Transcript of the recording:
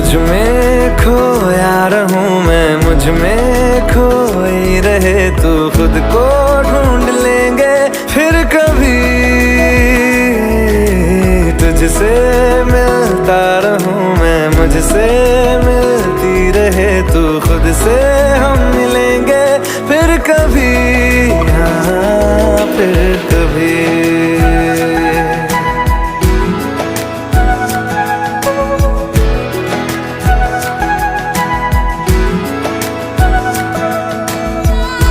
तुझ में खोया रहूं मैं, मुझ में खोई रहे तू, खुद को ढूंढ लेंगे फिर कभी। तुझसे मिलता रहूं मैं, मुझसे मिलती रहे तू, खुद से हम मिलेंगे फिर कभी, हाँ फिर